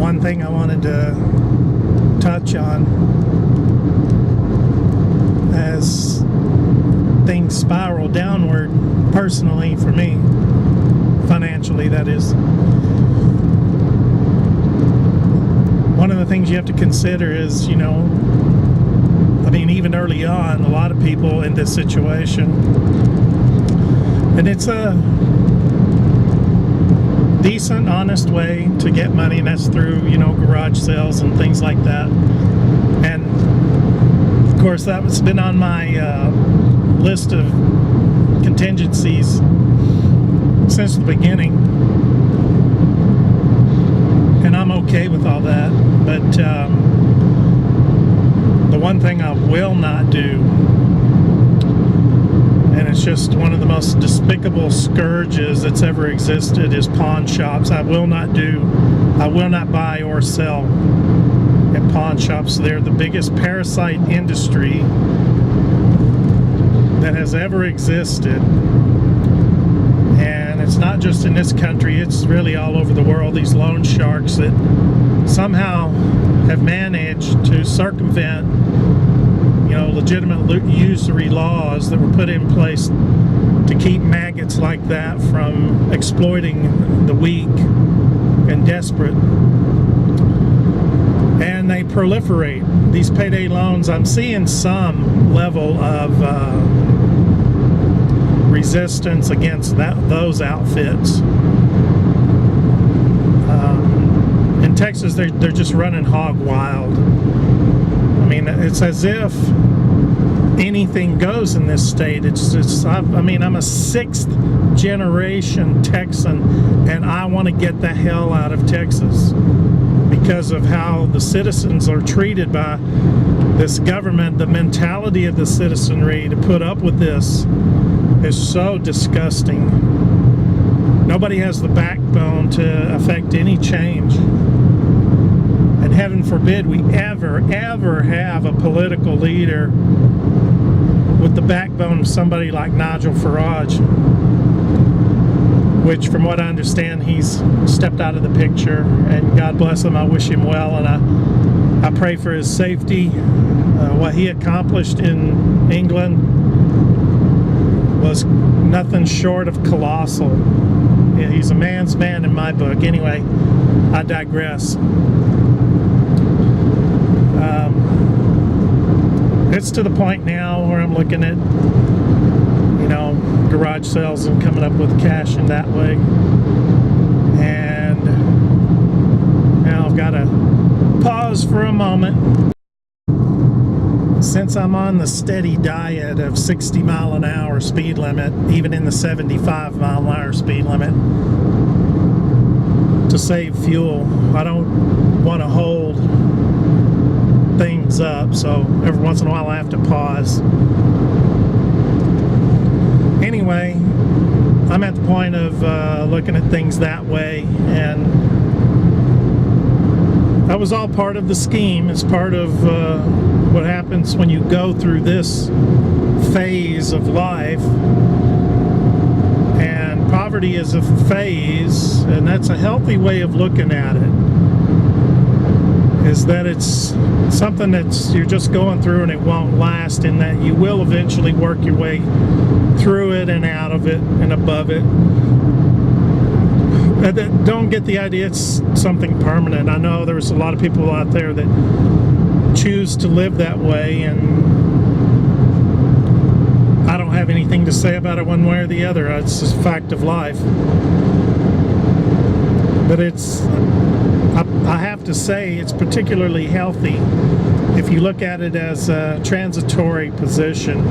one thing I wanted to touch on as things spiral downward, personally for me, financially that is. One of the things you have to consider is, you know, I mean, even early on, a lot of people in this situation, and it's a decent, honest way to get money, and that's through, you know, garage sales and things like that. And of course, that's been on my list of contingencies since the beginning, and I'm okay with all that. But the one thing I will not do, and it's just one of the most despicable scourges that's ever existed, is pawn shops. I will not buy or sell at pawn shops. They're the biggest parasite industry that has ever existed. And it's not just in this country, it's really all over the world. These loan sharks that somehow have managed to circumvent, you know, legitimate usury laws that were put in place to keep maggots like that from exploiting the weak and desperate. And they proliferate. These payday loans, I'm seeing some level of resistance against those outfits. In Texas, they're just running hog wild. I mean, it's as if anything goes in this state. I mean, I'm a 6th generation Texan, and I want to get the hell out of Texas because of how the citizens are treated by this government. The mentality of the citizenry to put up with this is so disgusting. Nobody has the backbone to affect any change. And heaven forbid we ever have a political leader with the backbone of somebody like Nigel Farage, which from what I understand he's stepped out of the picture, and God bless him. I wish him well, and I pray for his safety. What he accomplished in England was nothing short of colossal. Yeah, he's a man's man in my book. Anyway, I digress. It's to the point now where I'm looking at, you know, garage sales and coming up with cash in that way. And now I've got to pause for a moment. Since I'm on the steady diet of 60 mile an hour speed limit, even in the 75 mile an hour speed limit, to save fuel, I don't want to hold things up, so every once in a while I have to pause. Anyway, I'm at the point of looking at things that way, and that was all part of the scheme. It's part of what happens when you go through this phase of life. And poverty is a phase, and that's a healthy way of looking at it, is that it's something that's you're just going through and it won't last, and that you will eventually work your way through it and out of it and above it. Don't get the idea it's something permanent. I know there's a lot of people out there that choose to live that way, and I don't have anything to say about it one way or the other. It's just a fact of life. But I have to say, it's particularly healthy if you look at it as a transitory position.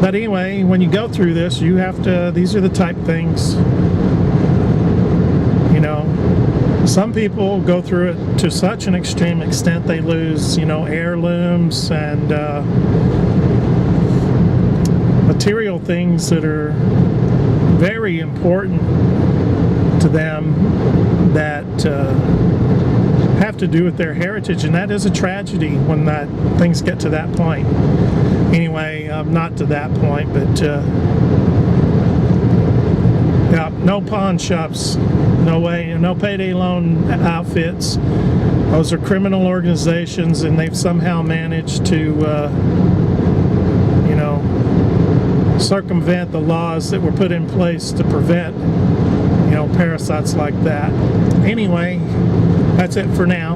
But anyway, when you go through this, you have to, these are the type things, you know, some people go through it to such an extreme extent they lose, you know, heirlooms and material things that are very important to them that have to do with their heritage, and that is a tragedy when things get to that point. Anyway, not to that point, but yeah, no pawn shops, no way, no payday loan outfits. Those are criminal organizations, and they've somehow managed to circumvent the laws that were put in place to prevent parasites like that. Anyway, that's it for now.